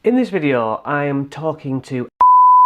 In this video, I am talking to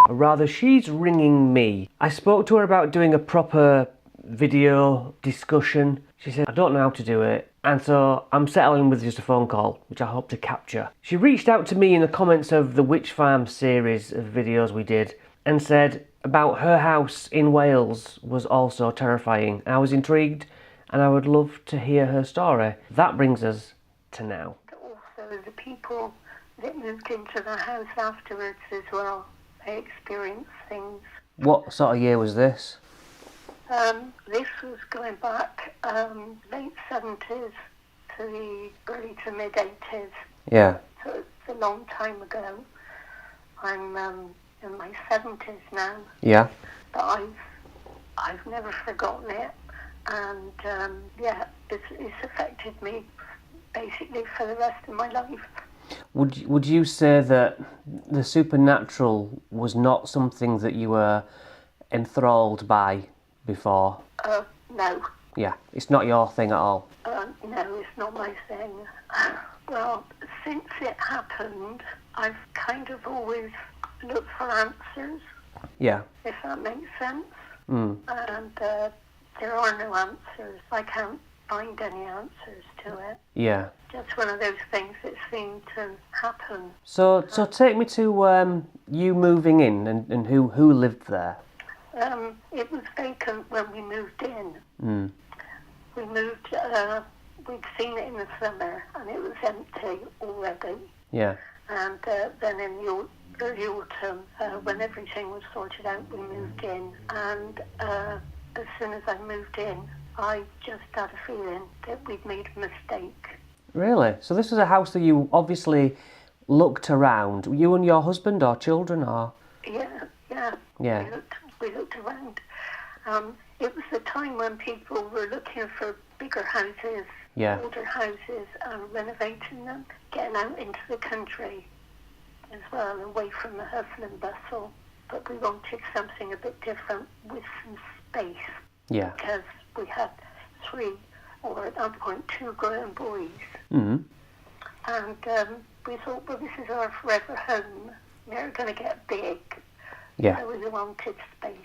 or rather she's ringing me. I spoke to her about doing a proper video discussion. She said, I don't know how to do it. And so I'm settling with just a phone call, which I hope to capture. She reached out to me in the comments of the Witch Farm series of videos we did and said about her house in Wales was also terrifying. I was intrigued and I would love to hear her story. That brings us to now. Also, the people that moved into the house afterwards as well, they experienced things. What sort of year was this? This was going back late 70s to the early to mid 80s. Yeah. So it's a long time ago. I'm in my 70s now. Yeah. But I've never forgotten it, and it's affected me basically for the rest of my life. Would you say that the supernatural was not something that you were enthralled by before? No. Yeah, it's not your thing at all. No, it's not my thing. Well, since it happened, I've kind of always looked for answers. Yeah. If that makes sense. Mm. And there are no answers. I can't find any answers to it. Yeah. Just one of those things that seem to happen. So take me to you moving in and who lived there. It was vacant when we moved in. Mm. We moved, we'd seen it in the summer and it was empty already. Yeah. And then in the early autumn, when everything was sorted out, we moved in. And as soon as I moved in, I just had a feeling that we'd made a mistake. Really? So this was a house that you obviously looked around. You and your husband or children or? Yeah. Yeah. We looked around. It was the time when people were looking for bigger houses, Yeah. older houses, and renovating them, getting out into the country as well, away from the hustle and bustle. But we wanted something a bit different with some space. Yeah. Because we had 3, or at that point 2 grown boys. Mm. And we thought, well, this is our forever home. We're going to get big. Yeah. So we wanted space.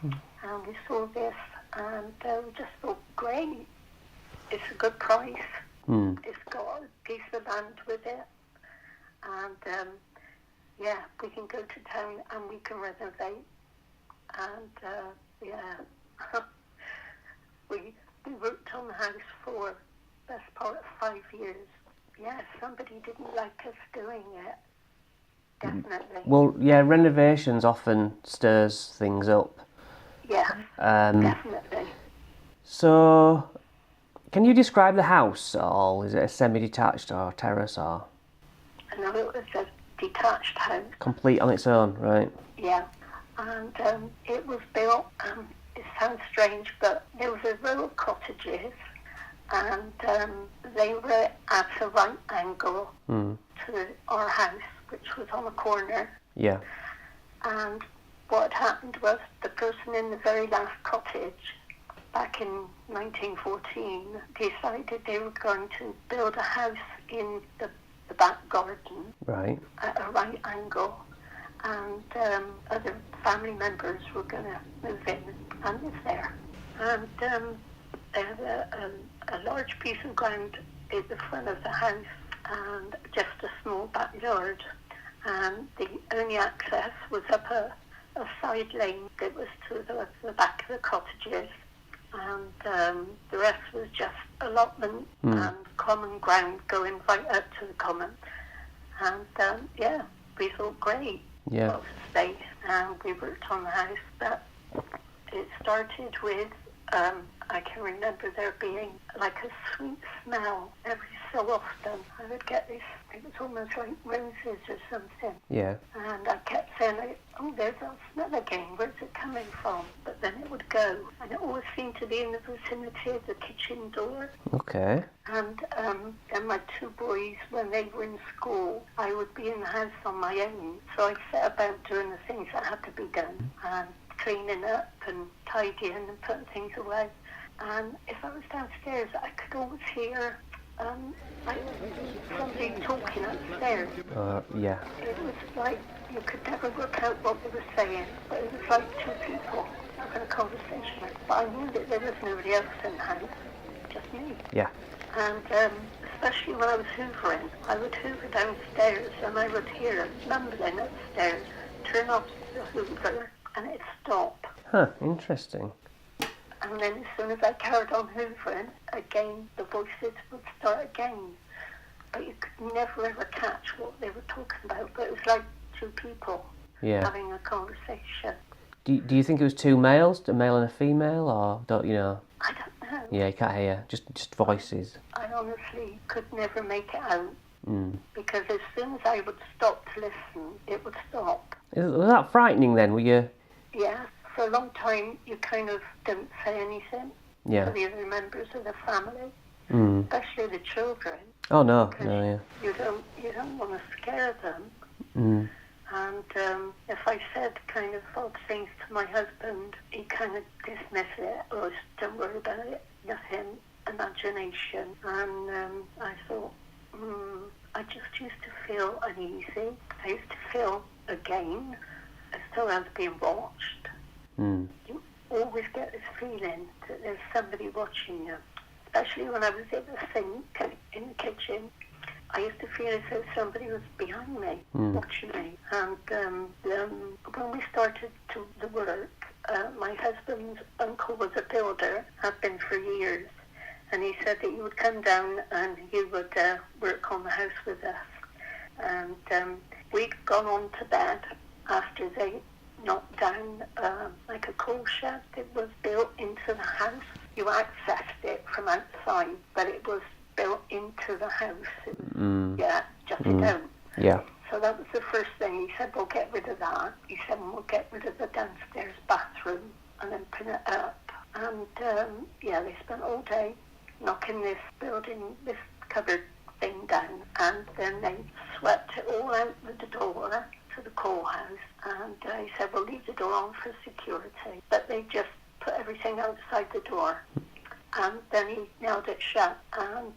And we saw this and we just thought, great. It's a good price. Mm. It's got a piece of land with it. And we can go to town and we can renovate. And we worked on the house for the best part of 5 years. Yeah, somebody didn't like us doing it. Definitely. Well, yeah, renovations often stirs things up. Yeah, definitely. So, can you describe the house at all? Is it a semi-detached or terrace or? No, it was a detached house. Complete on its own, right? Yeah, and it was built, it sounds strange, but there was a row of cottages, and they were at a right angle to our house, which was on a corner. Yeah. And what had happened was the person in the very last cottage, back in 1914, decided they were going to build a house in the back garden. Right. At a right angle. And other family members were going to move in and live there. And they had a large piece of ground at the front of the house and just a small backyard. And the only access was up a side lane that was to the back of the cottages. And the rest was just allotment and common ground going right up to the common. And we thought, great. Yeah. Lots of space, and we worked on the house, but it started with, I can remember there being like a sweet smell every so often. I would get this, it was almost like roses or something. Yeah. And I kept saying, oh, there's that smell again, where's it coming from? But then it would go, and it always seemed to be in the vicinity of the kitchen door. Okay. And then my 2 boys, when they were in school, I would be in the house on my own. So I set about doing the things that had to be done, and cleaning up and tidying and putting things away. And if I was downstairs, I could always hear like somebody talking upstairs. Yeah. It was like you could never work out what they were saying, but it was like two people having a conversation. But I knew that there was nobody else in the house, just me. Yeah. And especially when I was hoovering, I would hoover downstairs and I would hear it mumbling upstairs, turn off the hoover and it'd stop. Huh, interesting. And then as soon as I carried on hoovering, again, the voices would start again. But you could never ever catch what they were talking about. But it was like two people having a conversation. Do you think it was two males, a male and a female, or don't you know? I don't know. Yeah, you can't hear, just voices. I honestly could never make it out. Because as soon as I would stop to listen, it would stop. Was that frightening then? Were you? Yeah. For a long time, you kind of don't say anything to the other members of the family, especially the children. Oh no, yeah. You don't want to scare them. And if I said kind of odd things to my husband, he kind of dismissed it. Oh, don't worry about it. Nothing. Imagination. And I thought, I just used to feel uneasy. I used to feel, again, as though I was being watched. You always get this feeling that there's somebody watching you. Especially when I was at the sink in the kitchen. I used to feel as though somebody was behind me, watching me. And when we started the work, my husband's uncle was a builder, had been for years. And he said that he would come down and he would work on the house with us. And we'd gone on to bed after they knocked down like a coal shed that was built into the house. You accessed it from outside, but it was built into the house. It was, jutted out. Yeah. So that was the first thing. He said, we'll get rid of that. He said, we'll get rid of the downstairs bathroom and open it up. And they spent all day knocking this building, this cupboard thing down. And then they swept it all out the door to the coal house. And he said, we'll leave the door on for security. But they just put everything outside the door. And then he nailed it shut. And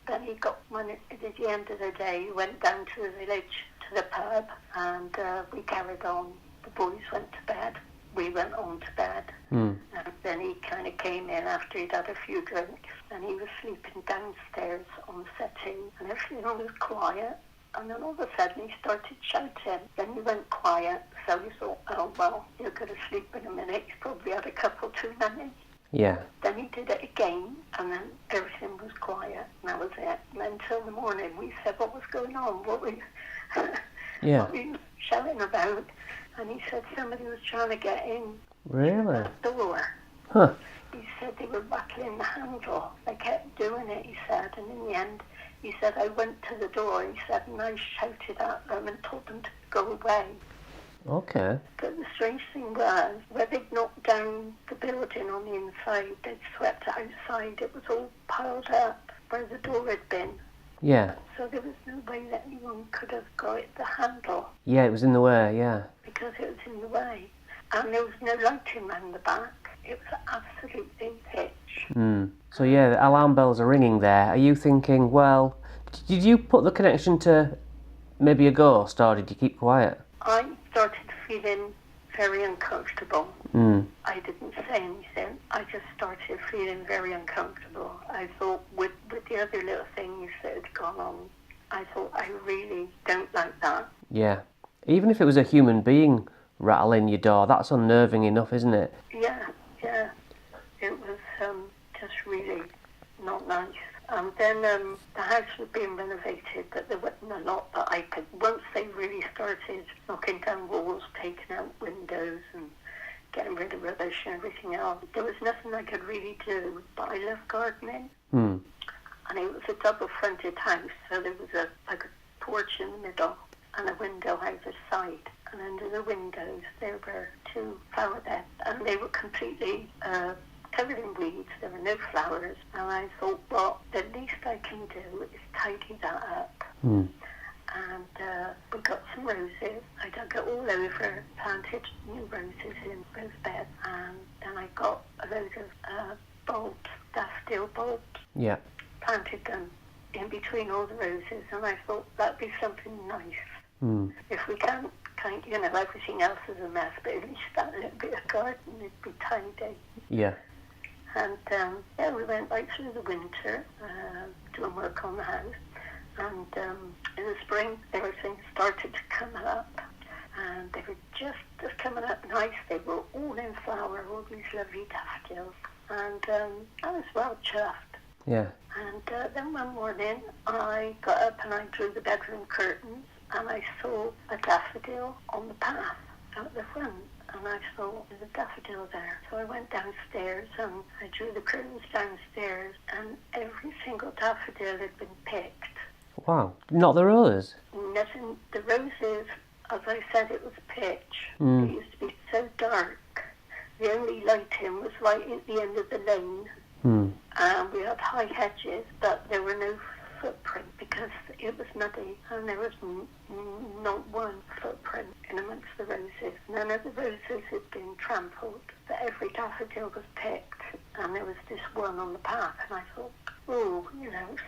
then he got, when it was the end of the day, he went down to the village, to the pub, and we carried on. The boys went to bed. We went on to bed. And then he kind of came in after he'd had a few drinks, and he was sleeping downstairs on the settee, and everything was quiet. And then all of a sudden he started shouting. Then he went quiet, so we thought, oh, well, you're going to sleep in a minute. He's probably had a couple too many. Yeah. Then he did it again, and then everything was quiet, and that was it. And then until the morning, we said, what was going on? What were you shouting about? And he said somebody was trying to get in. Really? The door. Huh. He said they were rattling the handle. They kept doing it, he said, and in the end, he said, I went to the door, he said, and I shouted at them and told them to go away. Okay. But the strange thing was, where they'd knocked down the building on the inside, they'd swept it outside, it was all piled up where the door had been. Yeah. So there was no way that anyone could have got at the handle. Yeah, it was in the way, yeah. Because it was in the way. And there was no lighting round the back. It was absolutely pitch. So yeah, the alarm bells are ringing there. Are you thinking, well, did you put the connection to maybe a ghost, or did you keep quiet? I started feeling very uncomfortable. I didn't say anything. I just started feeling very uncomfortable. I thought with the other little things that had gone on, I thought I really don't like that. Yeah. Even if it was a human being rattling your door, that's unnerving enough, isn't it? Yeah. It was just really not nice. And then the house was being renovated, but there wasn't a lot that I could... Once they really started knocking down walls, taking out windows and getting rid of rubbish and everything else, there was nothing I could really do. But I love gardening. And it was a double-fronted house, so there was a porch in the middle and a window either side. And under the windows there were two flower beds, and they were completely covered in weeds. There were no flowers, and I thought, well, the least I can do is tidy that up. And we got some roses. I dug it all over, planted new roses in both beds, and then I got a load of bulbs, daffodil bulbs. Yeah. Planted them in between all the roses, and I thought that'd be something nice. If we can't, everything else is a mess, but at least that little bit of garden, it'd be tidy. Yeah. And we went right through the winter, doing work on the house. And in the spring, everything started to come up. And they were just coming up nice. They were all in flower, all these lovely daffodils. And I was well chuffed. Yeah. And then one morning, I got up and I drew the bedroom curtains. And I saw a daffodil on the path out the front. And I saw there's a daffodil there. So I went downstairs and I drew the curtains downstairs. And every single daffodil had been picked. Wow. Not the roses? Nothing. The roses, as I said, it was pitch. It used to be so dark. The only lighting was right at the end of the lane. And we had high hedges, but there were no footprint because it was muddy, and there was not one footprint in amongst the roses. None of the roses had been trampled, but every daffodil was picked, and there was this one on the path, and I thought, oh,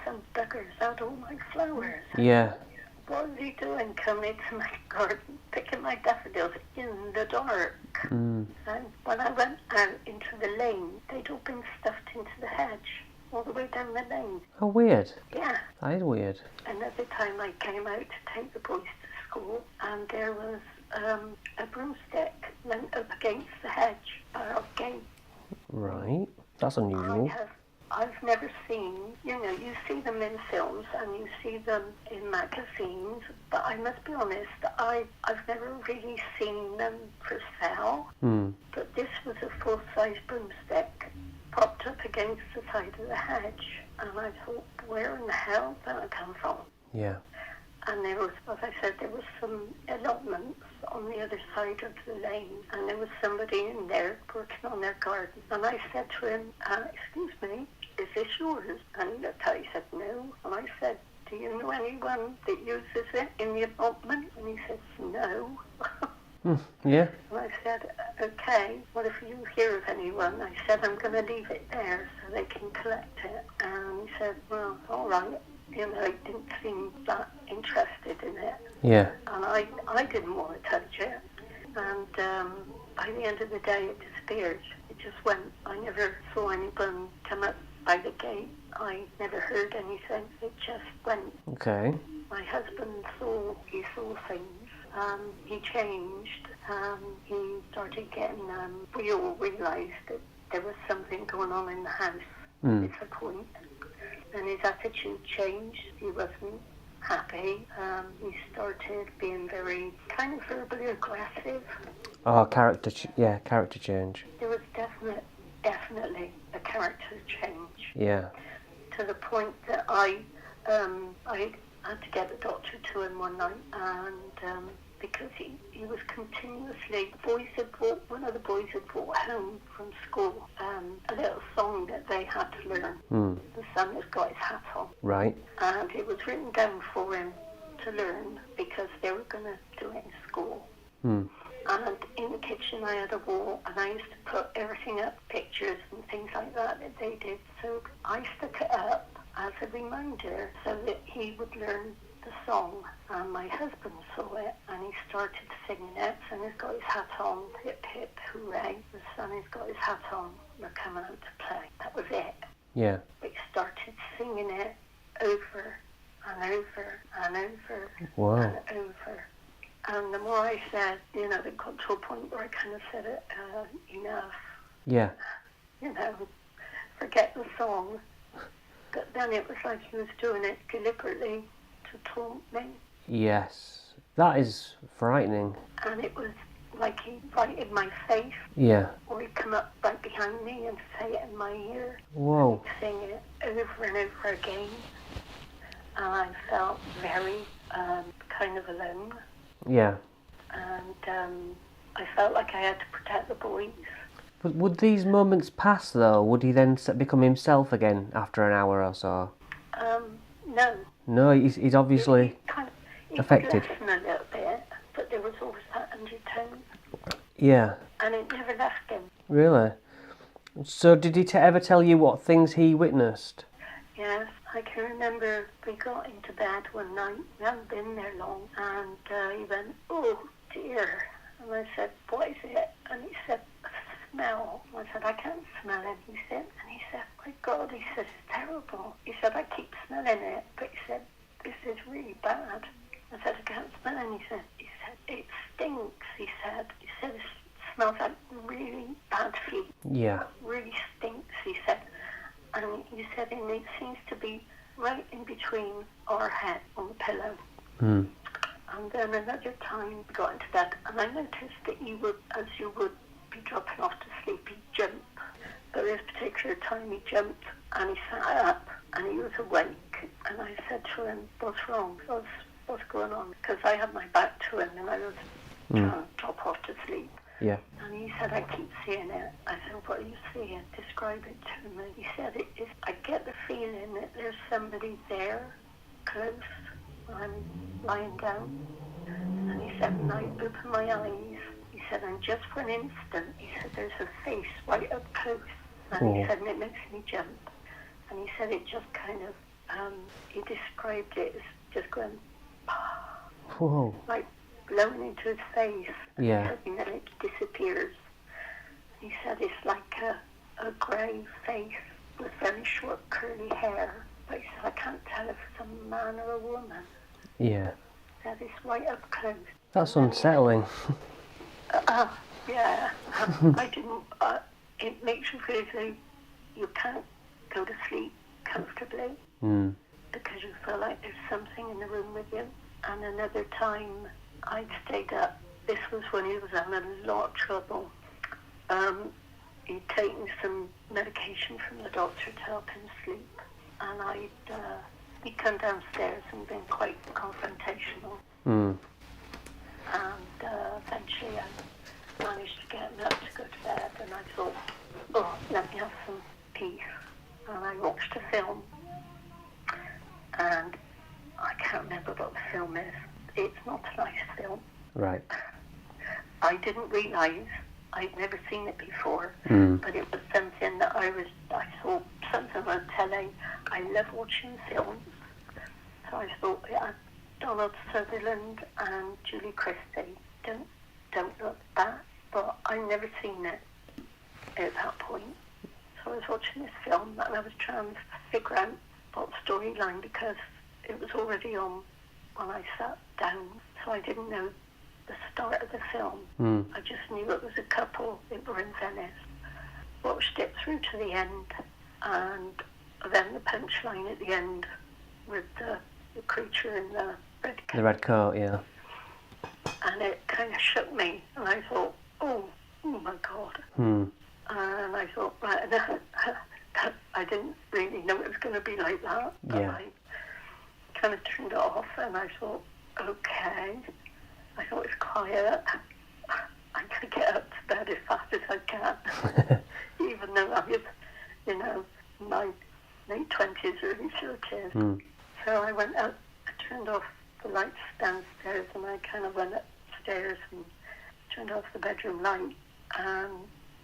some bugger's had all my flowers. Yeah. What was he doing coming into my garden, picking my daffodils in the dark? And when I went out into the lane, they'd all been stuffed into the hedge, all the way down the lane. Oh, weird. Yeah. That is weird. Another time I came out to take the boys to school, and there was a broomstick leant up against the hedge by our gate. Right. That's unusual. I've never seen, you see them in films and you see them in magazines, but I must be honest, I've never really seen them for sale. But this was a full-size broomstick propped up against the side of the hedge, and I thought, where in the hell did that come from? Yeah. And there was, as I said, there was some allotments on the other side of the lane, and there was somebody in there working on their garden. And I said to him, excuse me, is this yours? And he looked at it, he said, no. And I said, do you know anyone that uses it in the allotment? And he said, no. Yeah. And I said, okay, well, if you hear of anyone, I said, I'm going to leave it there so they can collect it. And he said, well, all right. He didn't seem that interested in it. Yeah. And I didn't want to touch it. And by the end of the day, it disappeared. It just went. I never saw anyone come up by the gate. I never heard anything. It just went. Okay. My husband saw things. He changed. He started getting, we all realised that there was something going on in the house at a point. And his attitude changed. He wasn't happy. He started being very kind of verbally aggressive. Oh, character change. There was definitely a character change. Yeah. To the point that I had to get the doctor to him one night, and because he was continuously, one of the boys had brought home from school a little song that they had to learn. The son has got his hat on. Right. And it was written down for him to learn because they were going to do it in school. And in the kitchen I had a wall, and I used to put everything up, pictures and things like that they did. So I stuck it up as a reminder so that he would learn the song. And my husband saw it, and he started singing it. Son has got his hat on, hip hip hooray. The son has got his hat on, we're coming out to play. That was it. Yeah. We started singing it over and over and over Wow. and over. And the more I said, it got to a point where I kind of said, enough. Yeah. Forget the song. But then it was like he was doing it deliberately to taunt me. Yes. That is frightening. And it was like he right in my face. Yeah. Or he'd come up right behind me and say it in my ear. Whoa. And he'd sing it over and over again. And I felt very kind of alone. Yeah. And I felt like I had to protect the boys. But would these moments pass though? Would he then become himself again after an hour or so? No. No, he's obviously He affected. He lessened a little bit, but there was always that undertone. Yeah. And it never left him. Really? So did he ever tell you what things he witnessed? Yes, I can remember we got into bed one night, we hadn't been there long, and he went, oh dear. And I said, what is it? And he said, a smell. I said, I can't smell it. He said, my God, he said, it's terrible. He said, I keep smelling it, but he said, this is really bad. I said, I can't smell it. He said, it stinks. He said, it smells like really bad feet. Yeah. Really stinks, he said. And he said, and it seems to be right in between our head on the pillow. Mm. And then another time we got into bed, and I noticed that he would, as you would be dropping off to sleep, he'd jump. But this particular time he jumped, and he sat up, and he was awake. And I said to him, what's wrong? What's going on? Because I had my back to him, and I was trying to drop off to sleep. Yeah. And he said, I keep seeing it. I said, what are you seeing? Describe it to me. He said, I get the feeling that there's somebody there, close, when I'm lying down. And he said, when I open my eyes, he said, and just for an instant, he said, there's a face right up close. And he said, and it makes me jump. And he said, it just kind of, he described it as just going, whoa. Like blown into his face. Yeah. And then it disappears. He said it's like a grey face with very short curly hair. But he said, I can't tell if it's a man or a woman. Yeah. He said it's right up close. That's unsettling. Yeah. I didn't, it makes you feel as though you can't go to sleep comfortably. Because you feel like there's something in the room with you. And another time I'd stayed up. This was when he was having a lot of trouble. He'd taken some medication from the doctor to help him sleep. And he'd come downstairs and been quite confrontational. And eventually I managed to get him up to go to bed. And I thought, oh, let me have some peace. And I watched a film. And I can't remember what the film is. It's not a nice film. Right. I didn't realise, I'd never seen it before, but it was something that I saw something on telly. I love watching films. So I thought, yeah, Donald Sutherland and Julie Christie. Don't look bad, but I'd never seen it at that point. So I was watching this film and I was trying to figure out what storyline, because it was already on when I sat down, so I didn't know the start of the film. I just knew it was a couple that were in Venice. Watched it through to the end, and then the punchline at the end with the creature in the red coat. The red coat, yeah. And it kind of shook me, and I thought, oh my God. And I thought, right, I didn't really know it was going to be like that. But Yeah. I kind of turned it off, and I thought, okay. I thought it's quiet. I'm going to get up to bed as fast as I can. Even though I was, my late 20s, early 30s. So I went up, I turned off the lights downstairs, and I kind of went upstairs and turned off the bedroom light and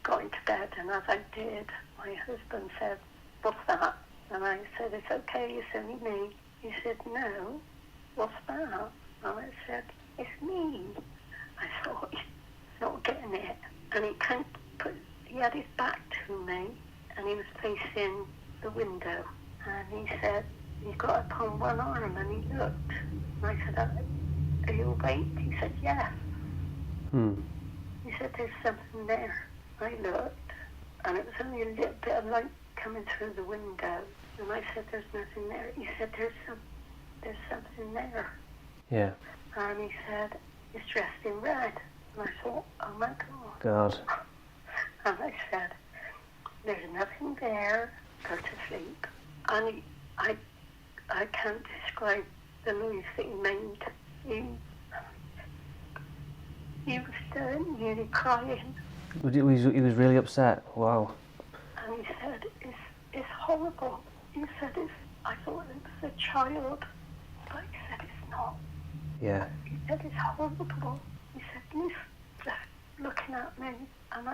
got into bed. And as I did, my husband said, what's that? And I said, it's okay, it's only me. He said, no, what's that? And I said, it's me. I thought, he's not getting it. And he had his back to me, and he was facing the window. And he said, he got up on one arm and he looked. And I said, are you awake? He said, yes. He said, there's something there. I looked, and it was only a little bit of light coming through the window. And I said, there's nothing there. He said, there's something there. Yeah. And he said, it's dressed in red. And I thought, oh my God. God. And I said, there's nothing there. Go to sleep. And I can't describe the noise that he made. He was nearly crying. He was really upset. Wow. And he said, it's horrible. He said, I thought it was a child. But he said, it's not. Yeah. He said, it's horrible. He said, he's just looking at me. And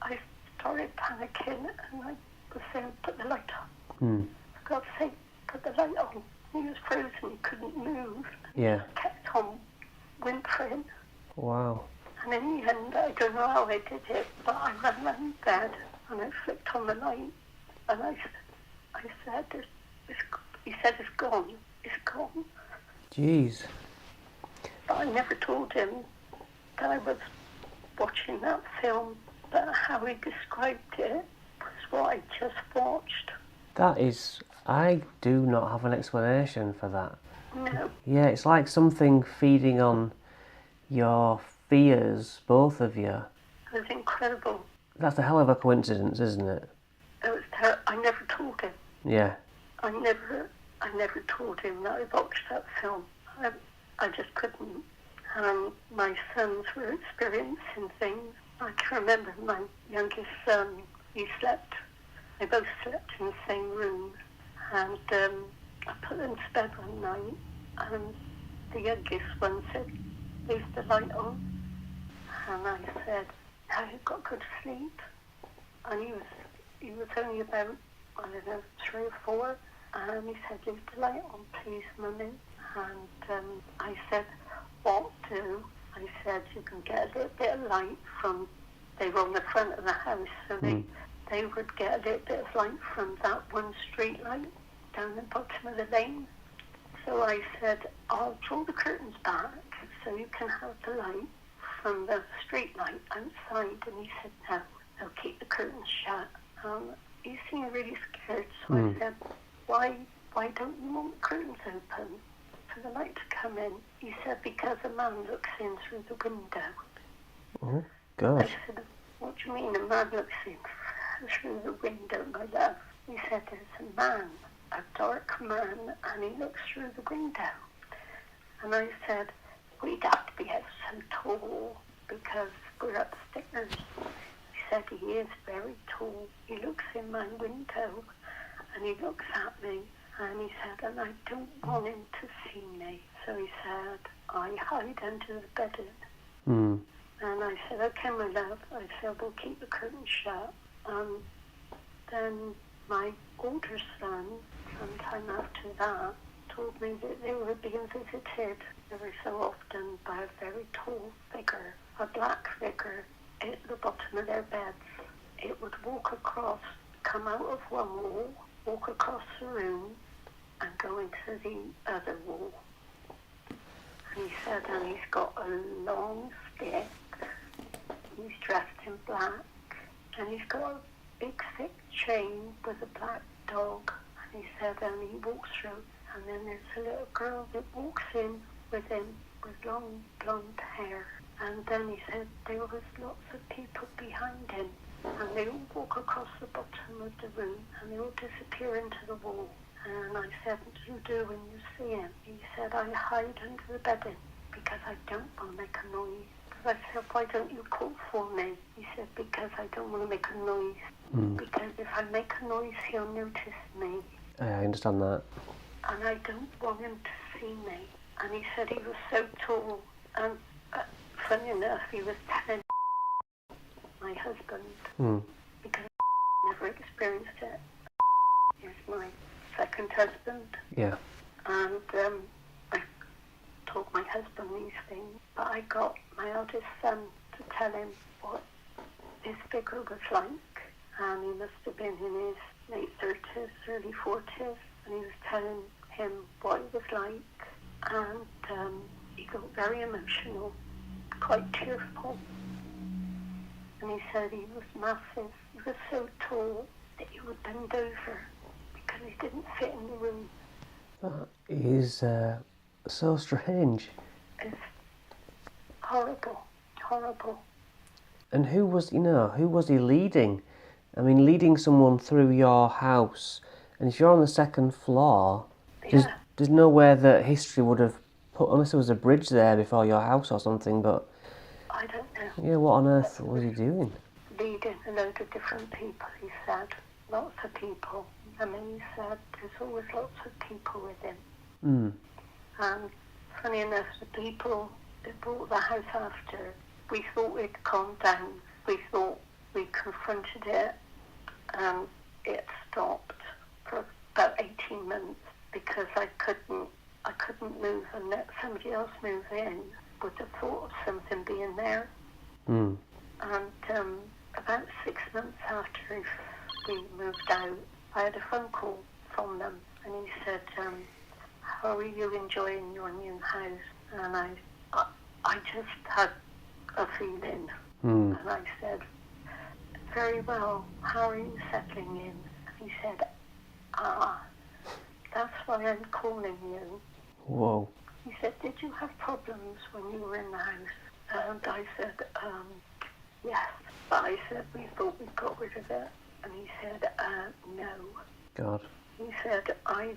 I started panicking, and I was saying, put the light on. For God's put the light on. He was frozen, he couldn't move. Yeah. Kept on whimpering. Wow. And in the end, I don't know how I did it, but I ran around bed and I flicked on the light. And I said, he said, it's gone. It's gone. Jeez. But I never told him that I was watching that film, but how he described it was what I just watched. That is... I do not have an explanation for that. No. Yeah, it's like something feeding on your fears, both of you. It was incredible. That's a hell of a coincidence, isn't it? It was I never told him. Yeah. I never told him that I watched that film. I just couldn't. My sons were experiencing things. I can remember my youngest son, they both slept in the same room. And I put them to bed one night, and the youngest one said, leave the light on. And I said, now you've got to go to sleep. And he was only about, I don't know, 3 or 4. And he said, leave the light on, please, Mummy. And I said, what do? I said, you can get a little bit of light from, they were on the front of the house, so they would get a little bit of light from that one street light down the bottom of the lane. So I said, I'll draw the curtains back so you can have the light from the street light outside. And he said, no, I'll keep the curtains shut. He seemed really scared, so I said, why don't you want the curtains open for the light to come in? He said, because a man looks in through the window. Oh, God. I said, what do you mean a man looks in through the window, my love? He said, there's a man, a dark man, and he looks through the window. And I said, we'd have to be out so tall because we're upstairs. He said, he is very tall. He looks in my window and he looks at me and he said, and I don't want him to see me. So he said, I hide under the bedding. And I said, okay, my love. I said, we'll keep the curtains shut. Then my older son, sometime after that, told me that they were being visited every so often by a very tall figure, a black figure, at the bottom of their beds. It would walk across, come out of one wall, walk across the room, and go into the other wall. And he said, and he's got a long stick, he's dressed in black, and he's got a big thick chain with a black dog. And he said, and he walks through, and then there's a little girl that walks in with him with long blonde hair. And then he said there was lots of people behind him, and they all walk across the bottom of the room, and they all disappear into the wall. And I said, what do you do when you see him? He said, I hide under the bedding because I don't want to make a noise. I said, why don't you call for me? He said, because I don't want to make a noise. Because if I make a noise, he'll notice me. I understand that. And I don't want him to see me. And he said he was so tall. And funny enough, he was telling my husband, because I never experienced it. He's my second husband. Yeah. And I told my husband these things, but I got my eldest son to tell him what this figure was like. And he must have been in his late 30s, early 40s, and he was telling him what it was like. And he got very emotional, quite tearful. And he said he was massive. He was so tall that he would bend over because he didn't fit in the room. That is so strange. It's horrible, horrible. And who was he leading? I mean, leading someone through your house, and if you're on the second floor, there's nowhere that history would have put, unless there was a bridge there before your house or something, but... I don't know. Yeah, what on earth was he doing? Leading a load of different people, he said. Lots of people. I mean, he said there's always lots of people with him. And funny enough, the people that bought the house after, we thought it'd calmed down. We thought we confronted it, and it stopped for about 18 months because I couldn't move and let somebody else move in with the thought of something being there. Mm. And about 6 months after we moved out, I had a phone call from them, and he said, how are you enjoying your new house? And I just had a feeling, and I said, very well, how are you settling in? And he said, that's why I'm calling you. Whoa. He said, did you have problems when you were in the house? And I said, yes. But I said, we thought we got rid of it. And he said, no. God. He said, I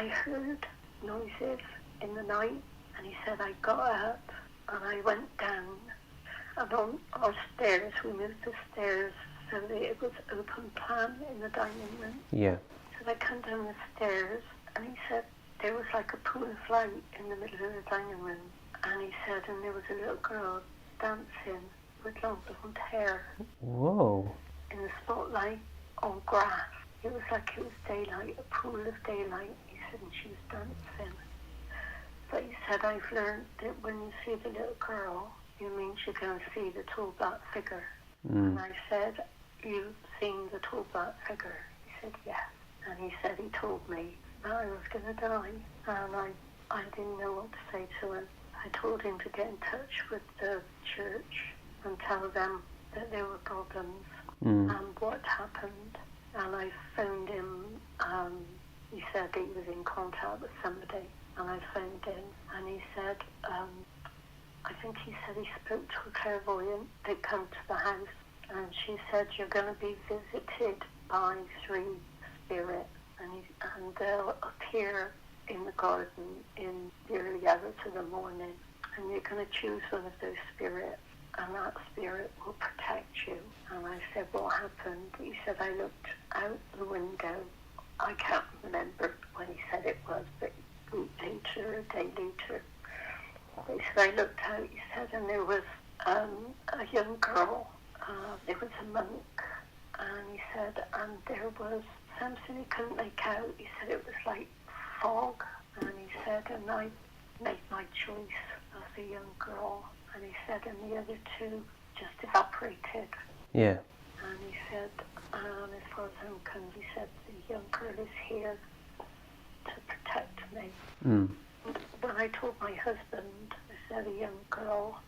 heard noises in the night. And he said, I got up and I went down. And on our stairs, we moved the stairs so that it was open plan in the dining room. Yeah. So I come down the stairs, and he said there was like a pool of light in the middle of the dining room. And he said, and there was a little girl dancing with long blonde hair. Whoa. In the spotlight on grass. It was like it was daylight, a pool of daylight. He said, and she was dancing. But he said, I've learned that when you see the little girl, you mean you're going to see the tall black figure. And I said, you've seen the tall black figure? He said, yes. And he said he told me that I was going to die. And I didn't know what to say to him. I told him to get in touch with the church and tell them that there were problems and what happened. And I phoned him. He said he was in contact with somebody. And I phoned him. And he said, I think he said he spoke to a clairvoyant that come to the house. And she said, you're going to be visited by 3 spirits. And they'll appear in the garden in the early hours of the morning. And you're going to choose one of those spirits. And that spirit will protect you. And I said, what happened? He said, I looked out the window. I can't remember when he said it was, but a week later, a day later. He said, I looked out, he said, and there was a young girl. There was a monk. And he said, and there was something he couldn't make out. He said it was like fog. And he said, and I made my choice of the young girl. And he said, and the other 2 just evaporated. Yeah. And he said, as far as I'm concerned, he said, the young girl is here to protect me. When I told my husband, I said, a young girl,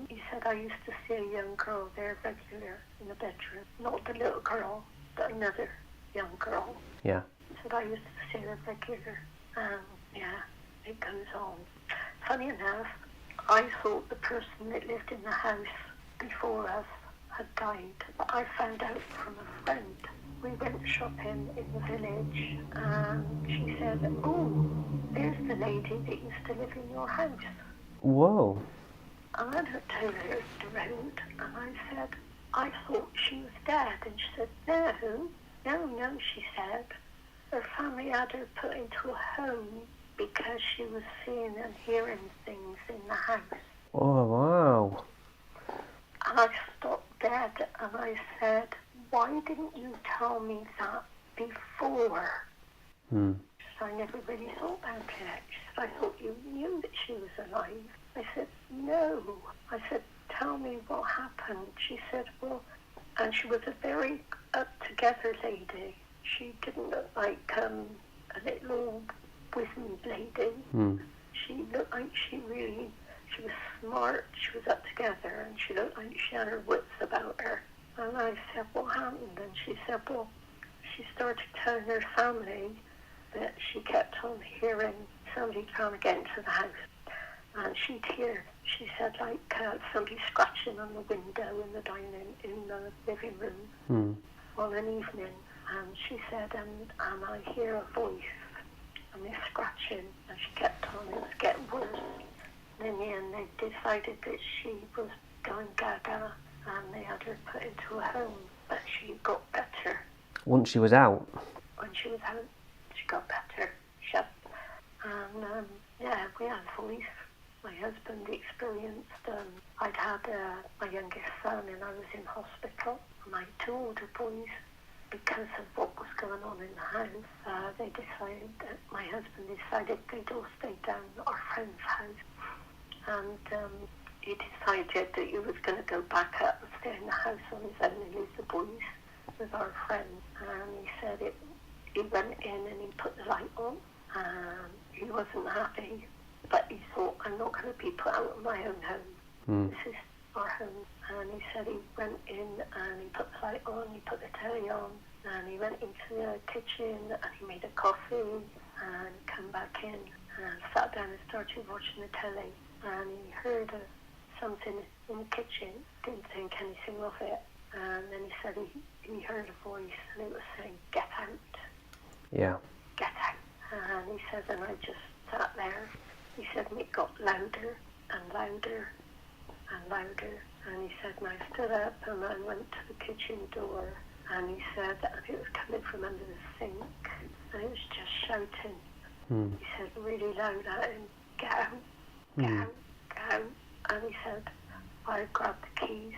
he said, I used to see a young girl there regular in the bedroom. Not the little girl, but another young girl. Yeah. He said, I used to see her regular. Yeah, it goes on. Funny enough, I thought the person that lived in the house before us had died. I found out from a friend. We went shopping in the village, and she said, oh, there's the lady that used to live in your house. Whoa. And I looked over the road, and I said, I thought she was dead. And she said, no, she said. Her family had her put into a home because she was seeing and hearing things in the house. Oh, wow. And I stopped dead, and I said, why didn't you tell me that before? So I never really thought about it. She said, I thought you knew that she was alive. I said, no. I said, tell me what happened. She said, well, and she was a very up-together lady. She didn't look like a little old wizened lady. She looked like she was smart, she was up together, and she looked like she had her wits about her. And I said, what happened? And she said, well, she started telling her family that she kept on hearing somebody trying to get into the house. And she'd hear, she said, like somebody scratching on the window in the living room on an evening. And she said, and I hear a voice, and they're scratching, and she kept on, it was getting worse. And in the end, they decided that she was going gaga, and they had her put into a home, but she got better. Once she was out? When she was out, she got better. And we had a voice. My husband experienced, I'd had my youngest son, and I was in hospital. My 2 older boys because of what was going on in the house, my husband decided they'd all stay down at our friend's house. And he decided that he was going to go back up and stay in the house on his own and leave the boys with our friend. And he said he went in and he put the light on. And he wasn't happy, but he thought, I'm not going to be put out of my own home. This is our home. And he said he went in and he put the light on, he put the telly on, and he went into the kitchen and he made a coffee and come back in and sat down and started watching the telly. And he heard something in the kitchen, didn't think anything of it. And then he said he heard a voice and it was saying, get out. Yeah. Get out. And he said, and I just sat there. He said, and it got louder and louder and louder. And he said, and I stood up and I went to the kitchen door. And he said, and it was coming from under the sink. And it was just shouting. He said, really loud at him, get out, get out, get out. And he said, I grabbed the keys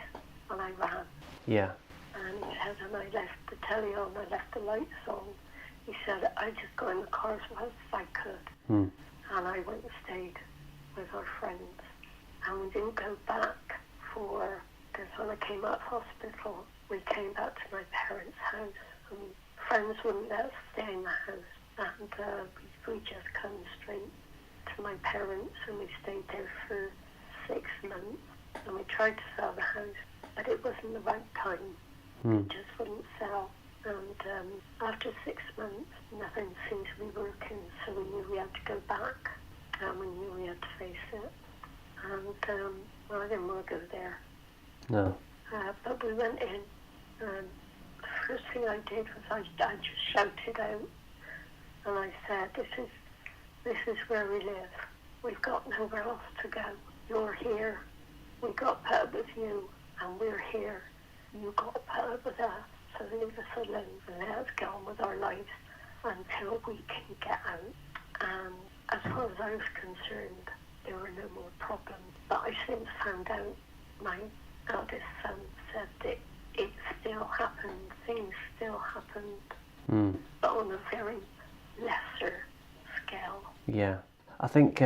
and I ran. Yeah. And he said, and I left the telly on, I left the lights on. He said, I just got in the car as fast as I could. And I went and stayed with our friends. And we didn't go back because when I came out of hospital, we came back to my parents' house. And friends wouldn't let us stay in the house. And we just come straight to my parents and we stayed there for 6 months. And we tried to sell the house, but it wasn't the right time. It just wouldn't sell. And after 6 months, nothing seemed to be working, so we knew we had to go back, and we knew we had to face it. And well, I didn't want to go there. No. But we went in, and the first thing I did was I just shouted out, and I said, this is where we live. We've got nowhere else to go. You're here. We got put up with you, and we're here. You got put up with us. So leave us alone and let us get on with our lives until we can get out. And as far as I was concerned, there were no more problems. But I since found out my eldest son said that it still happened, things still happened, but on a very lesser scale. Yeah. I think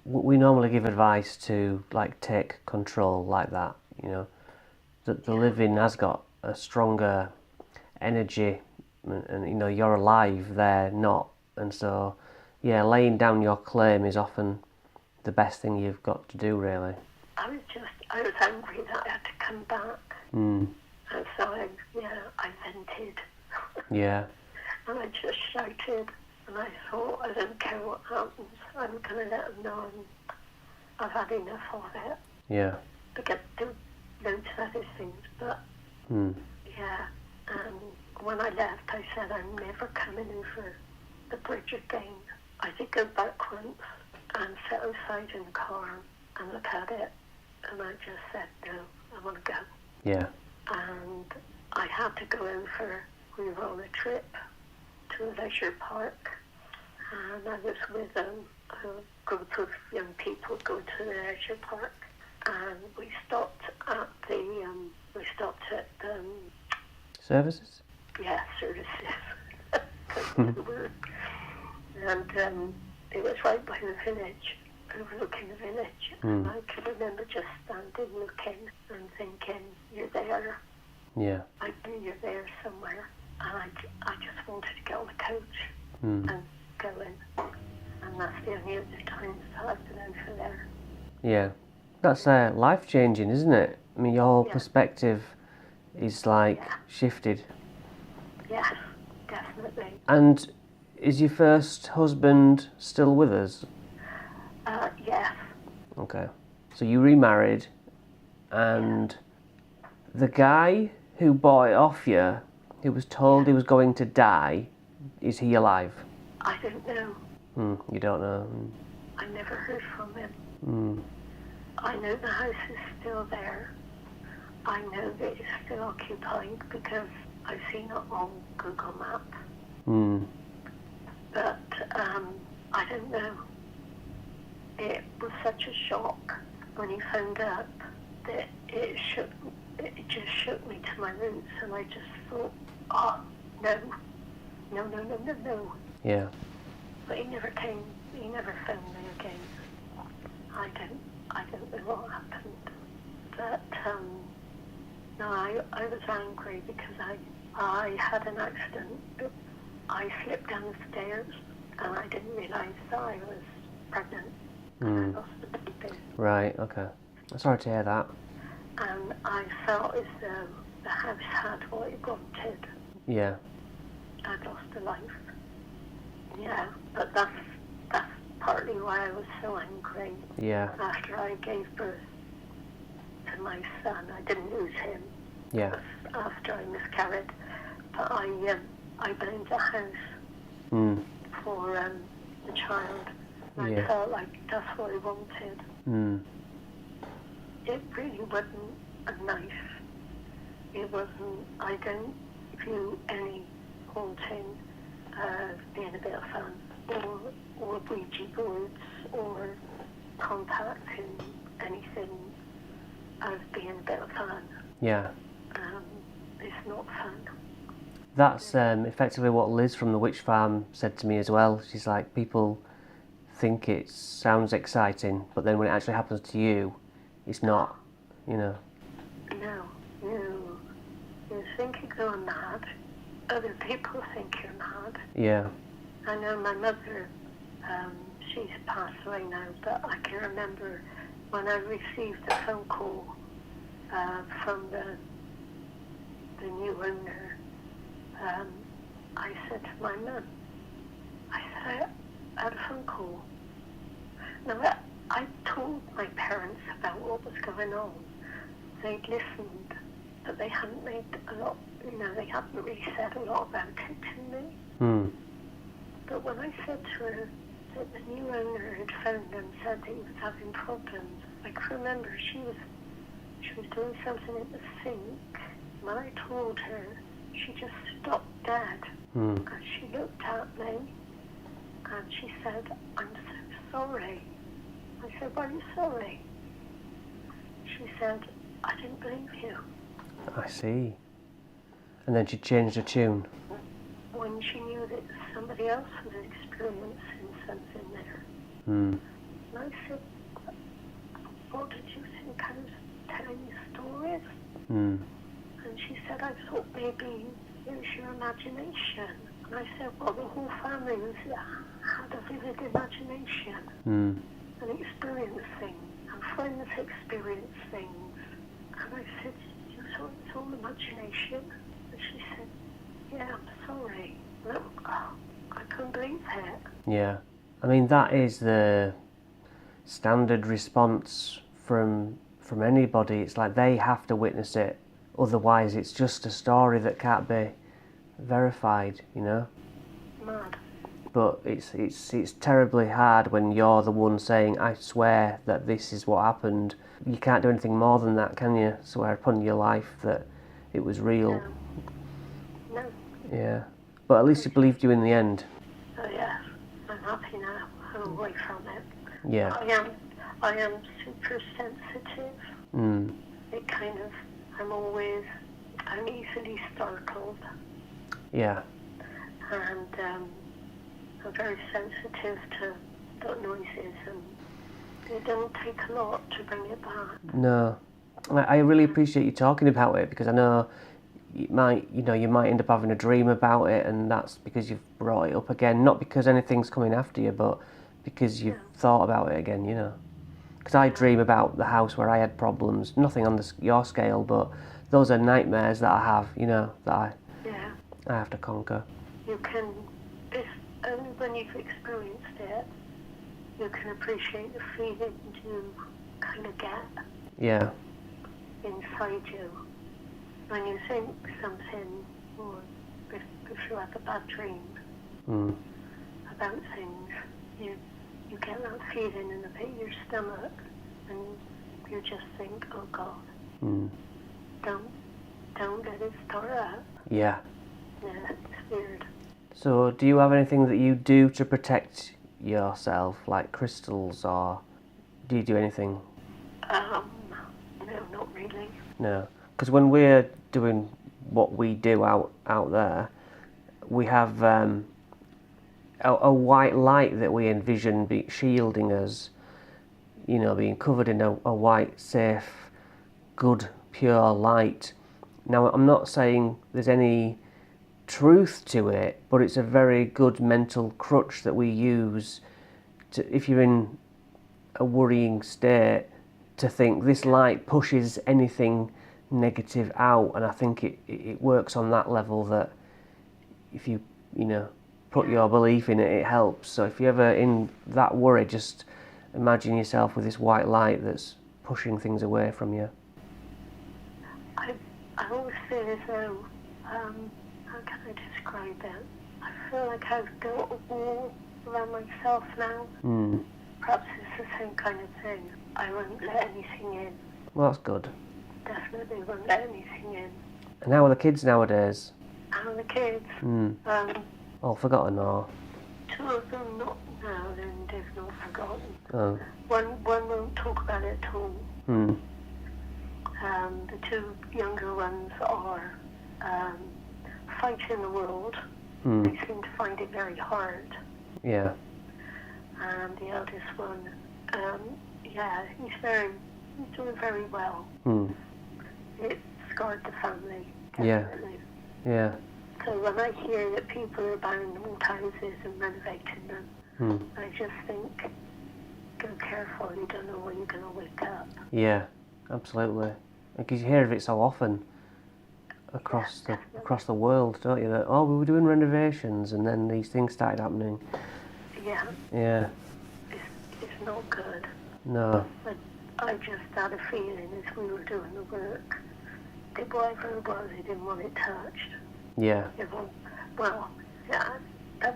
we normally give advice to like take control like that, you know, that the living has got a stronger energy and you know you're alive, they're not, and so yeah, laying down your claim is often the best thing you've got to do, really. I was angry that I had to come back, and so I vented. Yeah. And I just shouted, and I thought, I don't care what happens, I'm going to let them know I've had enough of it. Yeah. Because there were loads of other things, but yeah. And when I left, I said, I'm never coming over the bridge again. I did go back once and sit outside in the car and look at it. And I just said, no, I want to go. Yeah. And I had to go over. We were on a trip to a leisure park. And I was with a group of young people going to the leisure park. And we stopped at Services? Yeah, services. That's the word. And it was right by the village, overlooking the village. And I can remember just standing, looking and thinking, you're there. Yeah. I knew you're there somewhere. And I just wanted to get on the coach and go in. And that's the only other times that I've been over there. Yeah. That's life-changing, isn't it? I mean, your whole perspective is like shifted. Yes, definitely. And is your first husband still with us? Yes. Okay. So you remarried, and the guy who bought it off you, who was told he was going to die, is he alive? I don't know. You don't know? I never heard from him. I know the house is still there. I know that it's still occupied because I've seen it on Google Maps. But I don't know. It was such a shock when he found out that it just shook me to my roots, and I just thought, oh, no, no, no, no, no, no. Yeah. But he never came, he never found me again. I don't know what happened. But, no, I was angry because I had an accident. I slipped down the stairs and I didn't realise that I was pregnant. And I lost the baby. Right, okay. I'm sorry to hear that. And I felt as though the house had what it wanted. Yeah. I'd lost a life. Yeah, but that's partly why I was so angry. Yeah. After I gave birth to my son, I didn't lose him. Yeah. After I miscarried, but I blamed the house for the child. And I felt like that's what he wanted. It really wasn't a knife. It wasn't. I don't view any haunting as being a bit of fun, or Ouija boards, or contacting anything as being a bit of fun. Yeah. It's not fun. That's effectively what Liz from the Witch Farm said to me as well. She's like, people think it sounds exciting, but then when it actually happens to you, it's not, you know. No, you think you're going mad. Other people think you're mad. Yeah. I know my mother, she's passed away now, but I can remember when I received a phone call from the new owner. I said to my mum, I said, I had a phone call. Now, I told my parents about what was going on. They'd listened, but they hadn't made a lot, they hadn't really said a lot about it to me. But when I said to her that the new owner had phoned and said that he was having problems, I can remember she was doing something in the sink. When I told her, she just stopped dead. And she looked at me and she said, I'm so sorry. I said, why are you sorry? She said, I didn't believe you. I see. And then she changed her tune. When she knew that somebody else was experiencing something there. Mm. And I said, what did you think I was telling you stories? Mm. And she said, I thought maybe it was your imagination. And I said, well, the whole family had a vivid imagination and experienced things, and friends experienced things. And I said, you thought it was all imagination? And she said, yeah, I'm sorry. And I couldn't believe it. Yeah. I mean, that is the standard response from anybody. It's like they have to witness it. Otherwise, it's just a story that can't be verified, you know? Mad. But it's terribly hard when you're the one saying, I swear that this is what happened. You can't do anything more than that, can you? Swear upon your life that it was real. No. Yeah. But at least he believed you in the end. Oh yes, I'm happy now. I'm away from it. Yeah. I am super sensitive. It kind of, I'm easily startled. Yeah. And I'm very sensitive to the noises, and it doesn't take a lot to bring it back. No. I really appreciate you talking about it, because I know you might end up having a dream about it, and that's because you've brought it up again. Not because anything's coming after you, but because you've thought about it again, you know. Because I dream about the house where I had problems, nothing on your scale, but those are nightmares that I have, you know, that I have to conquer. You can, if only when you've experienced it, you can appreciate the feeling you kind of get inside you. When you think something, or if you have a bad dream about things, you get that feeling in the pit of your stomach, and you just think, oh God, don't let it start out. Yeah. Yeah, it's weird. So, do you have anything that you do to protect yourself, like crystals, or do you do anything? No, not really. No. Because when we're doing what we do out there, we have a white light that we envision shielding us, you know, being covered in a white, safe, good, pure light. Now, I'm not saying there's any truth to it, but it's a very good mental crutch that we use to, if you're in a worrying state, to think this light pushes anything negative out. And I think it works on that level, that if you know, put your belief in it, it helps. So if you're ever in that worry, just imagine yourself with this white light that's pushing things away from you. I always feel as though, how can I describe it? I feel like I've built a wall around myself now. Perhaps it's the same kind of thing. I won't let anything in. Well, that's good. Definitely won't let anything in. And how are the kids nowadays? How are the kids? All forgotten, or? Two of them not now, and they've not forgotten. Oh. One won't talk about it at all. The two younger ones are fighting the world. They seem to find it very hard. Yeah. And the eldest one, he's doing very well. It scarred the family, definitely. Yeah. So when I hear that people are buying old houses and renovating them, I just think, go careful, you don't know when you're going to wake up. Yeah, absolutely. Because you hear of it so often across the world, don't you? That, oh, we were doing renovations and then these things started happening. Yeah. Yeah. It's not good. No. But I just had a feeling as we were doing the work that whatever it was, he didn't want it touched. Yeah. That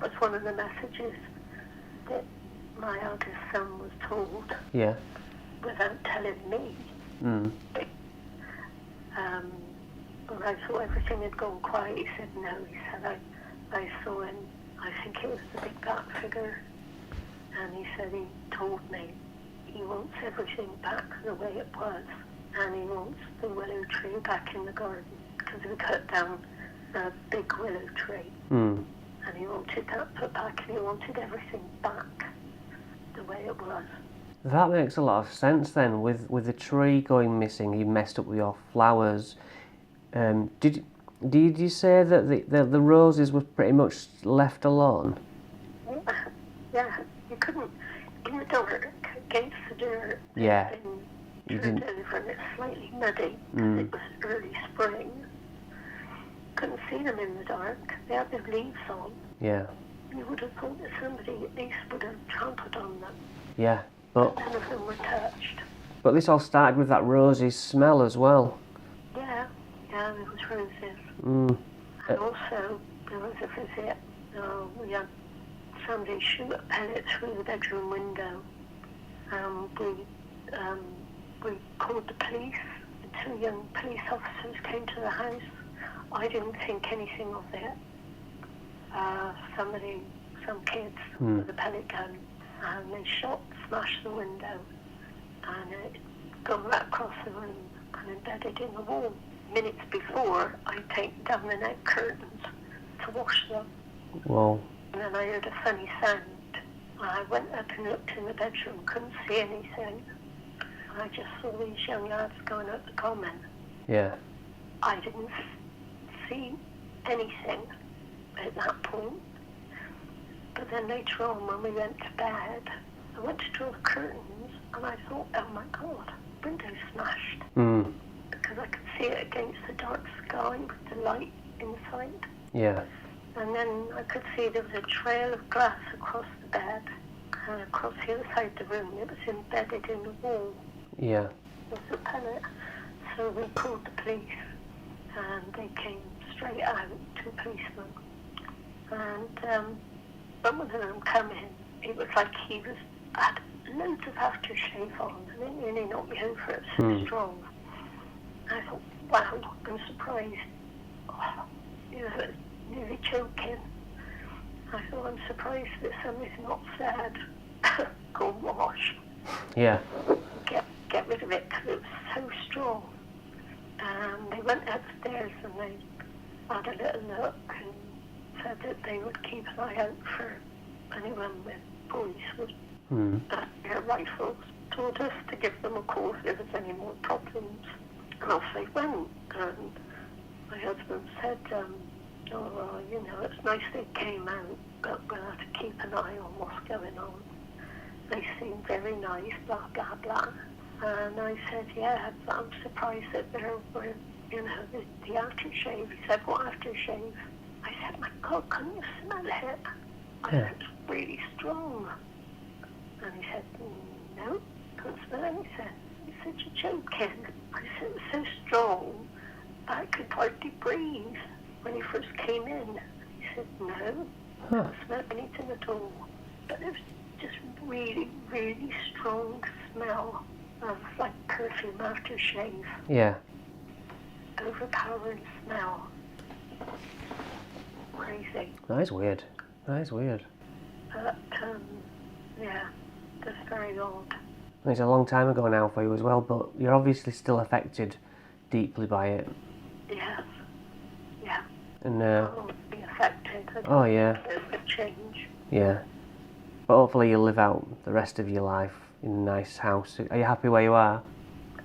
was one of the messages that my eldest son was told. Yeah. Without telling me. When I thought everything had gone quiet, he said no. He said, I saw him, I think it was the big black figure, and he said he told me he wants everything back the way it was, and he wants the willow tree back in the garden, because we cut down a big willow tree, and he wanted that put back, and he wanted everything back the way it was. That makes a lot of sense then. With the tree going missing, you messed up with your flowers. Did you say that the roses were pretty much left alone? Yeah, you couldn't, in the dark, against the dirt. Yeah. You didn't. Over and it's slightly muddy, because it was early spring. Couldn't see them in the dark. They had their leaves on. Yeah. You would have thought that somebody at least would have trampled on them. Yeah, but none of them were touched. But this all started with that rosy smell as well. Yeah, there was roses. And also, there was a visit. We had somebody shoot a pellet through the bedroom window. We called the police. The 2 young police officers came to the house. I didn't think anything of it. Some kids with a pellet gun, and they smashed the window, and it gone right across the room and embedded in the wall. Minutes before, I'd taken down the net curtains to wash them. Whoa. And then I heard a funny sound. I went up and looked in the bedroom, couldn't see anything. I just saw these young lads going up the common. Yeah. I didn't see anything at that point. But then later on, when we went to bed, I went to draw the curtains, and I thought, oh my God, window's smashed. Because I could see it against the dark sky with the light inside. Yeah. And then I could see there was a trail of glass across the bed, and across the other side of the room. It was embedded in the wall. Yeah. It was a pellet. So we called the police, and they came straight out, 2 policemen. And one of them coming, it was like he had loads of aftershave on, and it nearly knocked me over. It was so strong. I thought, wow, I'm surprised. Oh, nearly choking. I thought, I'm surprised that somebody's not said, go wash. Yeah. Get rid of it, because it was so strong. And they went upstairs and they had a little look and said that they would keep an eye out for anyone with boys with their rifles. Told us to give them a call if there was any more problems. And off they went. And my husband said, oh, well, you know, it's nice they came out, but we'll have to keep an eye on what's going on. They seem very nice, blah, blah, blah. And I said, yeah, but I'm surprised that there were, you know, the aftershave. He said, what aftershave? I said, my God, couldn't you smell it? I said, it's really strong. And he said, no, couldn't smell anything. He said, you're joking. I said, it was so strong I could hardly breathe when he first came in. He said, no, couldn't smell anything at all. But it was just really, really strong smell of like perfume aftershave. Yeah. Overpowering smell. Crazy. That is weird. That is weird. But, yeah, that's very odd. It's a long time ago now for you as well, but you're obviously still affected deeply by it. Yes. Yeah. And I'll be affected. oh yeah. There's a change. Yeah. But hopefully you'll live out the rest of your life in a nice house. Are you happy where you are?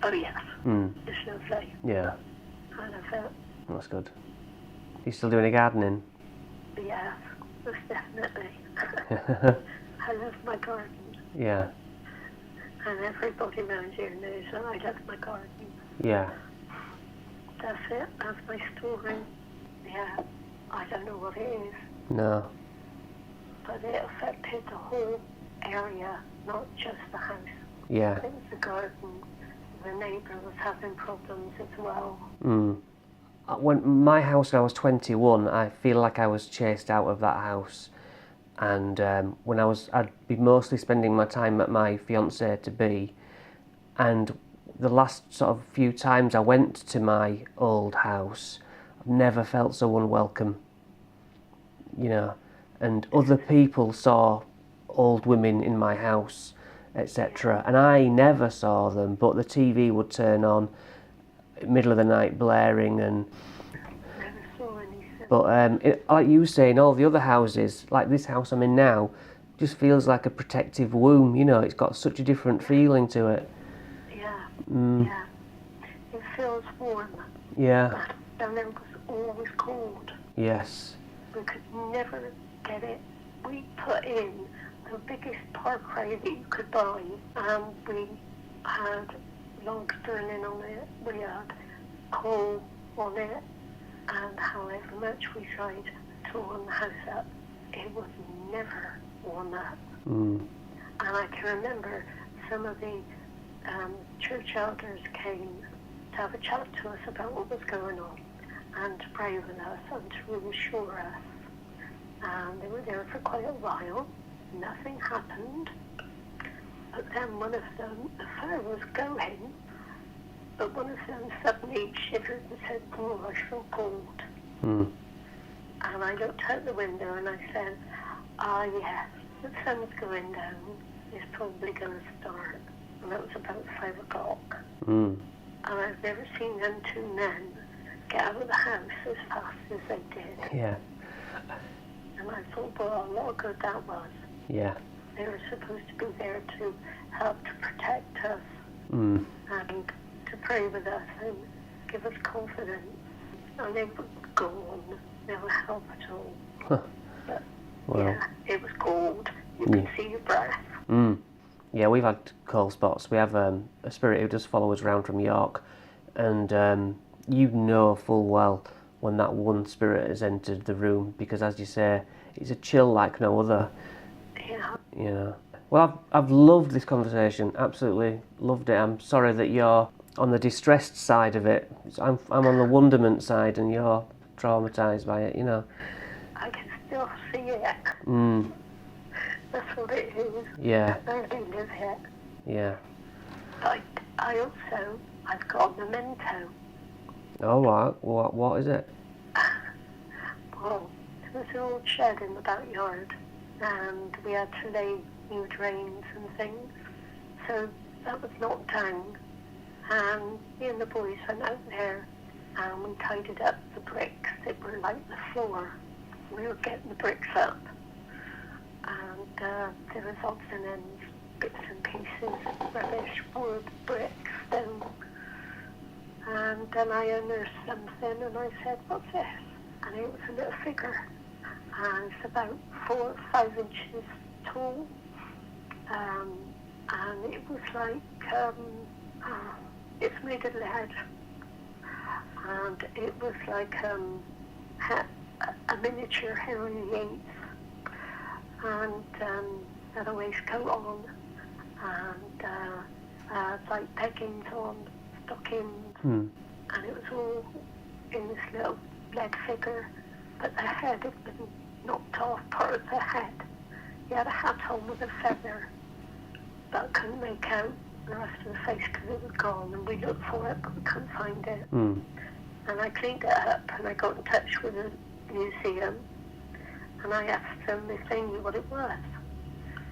Oh yes. It's lovely. Yeah. I love it. That's good. You still doing any gardening? Yes, most definitely. I love my garden. Yeah. And everybody around here knows that I love my garden. Yeah. That's it. That's my story. Yeah. I don't know what it is. No. But it affected the whole area, not just the house. Yeah. It was the garden. The neighbour was having problems as well. When my house when I was 21, I feel like I was chased out of that house. And when I'd be mostly spending my time at my fiancée-to-be. And the last sort of few times I went to my old house, I've never felt so unwelcome. You know, and other people saw old women in my house, etc. And I never saw them, but the TV would turn on, middle of the night blaring, and Never saw anything. but like you say, in all the other houses, like this house I'm in now, just feels like a protective womb. You know, it's got such a different feeling to it. Yeah. Yeah. It feels warm. Yeah. And it was always cold. Yes. We could never get it. We put in the biggest parkway that you could buy, and we had logs burning on it, we had coal on it, and however much we tried to warm the house up, it would never warm up. And I can remember some of the church elders came to have a chat to us about what was going on, and to pray with us and to reassure us. And they were there for quite a while. Nothing happened. But then one of them, the fire was going, but one of them suddenly shivered and said, oh, I feel cold. And I looked out the window and I said, ah, yes, the sun's going down. It's probably going to start. And that was about 5 o'clock. And I've never seen them two men get out of the house as fast as they did. Yeah. And I thought, well, what good that was. Yeah. They were supposed to be there to help to protect us and to pray with us and give us confidence. And they would go on, never help at all. But Well. yeah, it was cold. You could see your breath. Yeah, we've had cold spots. We have a spirit who does follow us around from York, and you know full well when that one spirit has entered the room, because as you say, it's a chill like no other. Yeah. You know. Well, I've loved this conversation. Absolutely loved it. I'm sorry that you're on the distressed side of it. I'm on the wonderment side, and you're traumatised by it. You know. I can still see it. That's what it is. Yeah. I do live it. Yeah. I've got a memento. Oh, what is it? Well, there was an old shed in the backyard, and we had to lay new drains and things. So that was knocked down, and me and the boys went out there, and we tidied up the bricks that were like the floor. we were getting the bricks up, and there was odds and ends, bits and pieces, rubbish, wood, bricks, stone. And then I unearthed something, and I said, "What's this?" And it was a little figure, and it's about 4 or 5 inches tall, and it was like, it's made of lead, and it was like a miniature Henry VIII, and had a waistcoat on, and like peggings on, stockings, and it was all in this little lead figure, but the head had been knocked off, part of the head. He had a hat on with a feather, but I couldn't make out the rest of the face because it was gone, and we looked for it, but we couldn't find it. And I cleaned it up, and I got in touch with the museum, and I asked them if they knew what it was.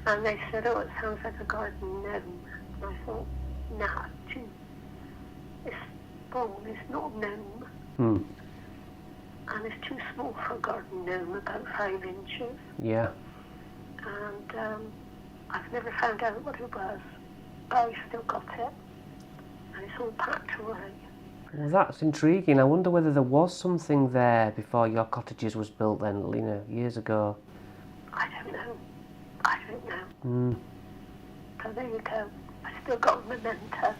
And they said, "Oh, it sounds like a garden gnome." And I thought, nah, gee, it's wrong, it's not a gnome. And it's too small for a garden gnome, about 5 inches. Yeah. And I've never found out what it was, but I still got it, and it's all packed away. Well, that's intriguing. I wonder whether there was something there before your cottages was built then, Lena, years ago. I don't know. So there you go. I still got a memento.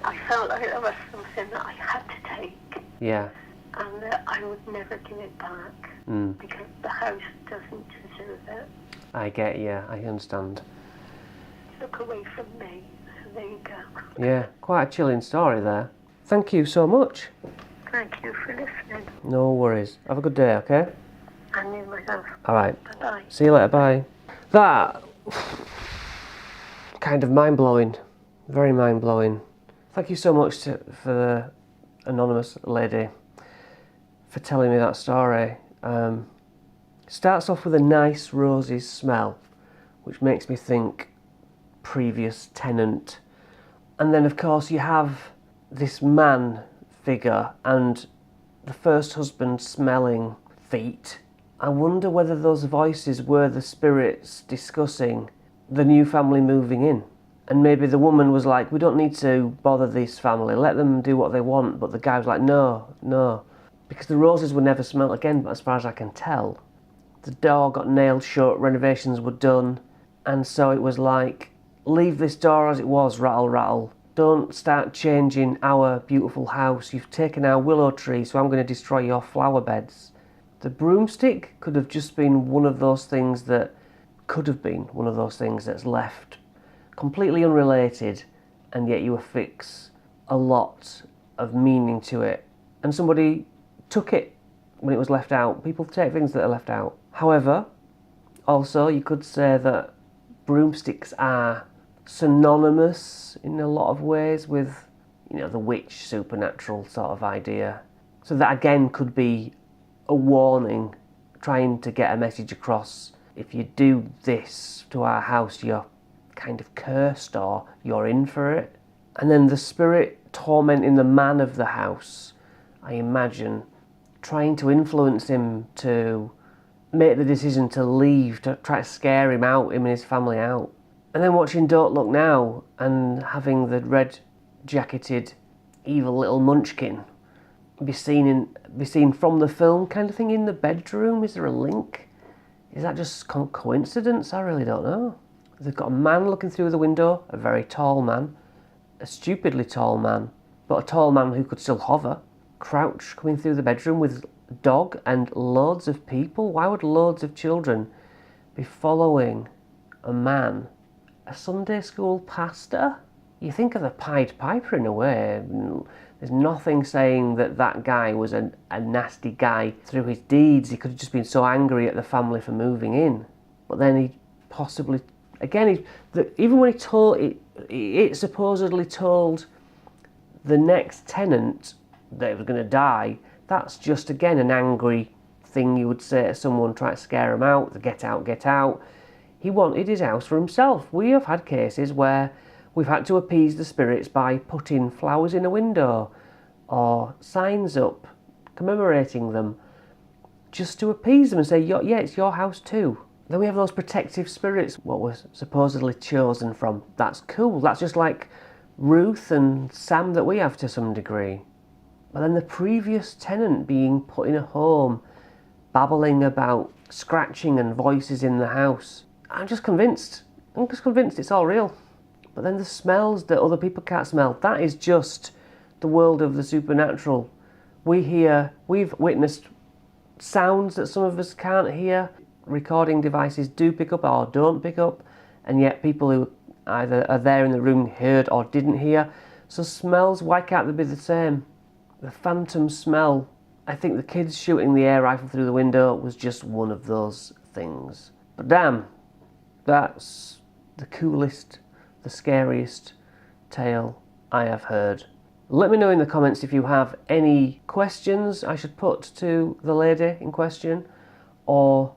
I felt like there was something that I had to take. Yeah. And that I would never give it back, because the house doesn't deserve it. I get you, I understand. It took away from me, so there you go. Yeah, quite a chilling story there. Thank you so much. Thank you for listening. No worries. Have a good day, okay? And you, my love. Alright. Bye-bye. See you later, bye. That, kind of mind-blowing. Very mind-blowing. Thank you so much for the anonymous lady for telling me that story. Starts off with a nice rosy smell, which makes me think previous tenant. And then of course you have this man figure and the first husband smelling feet. I wonder whether those voices were the spirits discussing the new family moving in. And maybe the woman was like, "We don't need to bother this family, let them do what they want." But the guy was like, no. Because the roses were never smelled again, but as far as I can tell. The door got nailed shut, renovations were done, and so it was like, leave this door as it was, rattle, rattle. Don't start changing our beautiful house. You've taken our willow tree, so I'm going to destroy your flower beds. The broomstick could have just been one of those things that that's left completely unrelated, and yet you affix a lot of meaning to it. And somebody took it when it was left out. People take things that are left out. However, also you could say that broomsticks are synonymous in a lot of ways with, the witch, supernatural sort of idea. So that again could be a warning, trying to get a message across. If you do this to our house, you're kind of cursed, or you're in for it. And then the spirit tormenting the man of the house, I imagine, trying to influence him to make the decision to leave, to try to scare him and his family out. And then watching Don't Look Now and having the red-jacketed evil little munchkin be seen from the film kind of thing in the bedroom. Is there a link? Is that just coincidence? I really don't know. They've got a man looking through the window, a very tall man, a stupidly tall man, but a tall man who could still hover. Crouch coming through the bedroom with a dog and loads of people. Why would loads of children be following a man? A Sunday school pastor? You think of the Pied Piper in a way. There's nothing saying that guy was a nasty guy through his deeds. He could have just been so angry at the family for moving in. But then he possibly, again, even when it supposedly told the next tenant that it was going to die, that's just, again, an angry thing you would say to someone trying to scare him out, the get out, get out. He wanted his house for himself. We have had cases where we've had to appease the spirits by putting flowers in a window or signs up commemorating them. just to appease them and say, yeah, it's your house too. Then we have those protective spirits, what was supposedly chosen from. That's cool. That's just like Ruth and Sam that we have to some degree. But then the previous tenant being put in a home, babbling about scratching and voices in the house. I'm just convinced it's all real. But then the smells that other people can't smell, that is just the world of the supernatural. We've witnessed sounds that some of us can't hear. Recording devices do pick up or don't pick up, and yet people who either are there in the room heard or didn't hear. So smells, why can't they be the same? The phantom smell, I think the kids shooting the air rifle through the window was just one of those things. But damn, that's the coolest, the scariest tale I have heard. Let me know in the comments if you have any questions I should put to the lady in question, or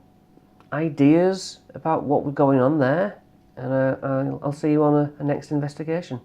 ideas about what was going on there. And I'll see you on a next investigation.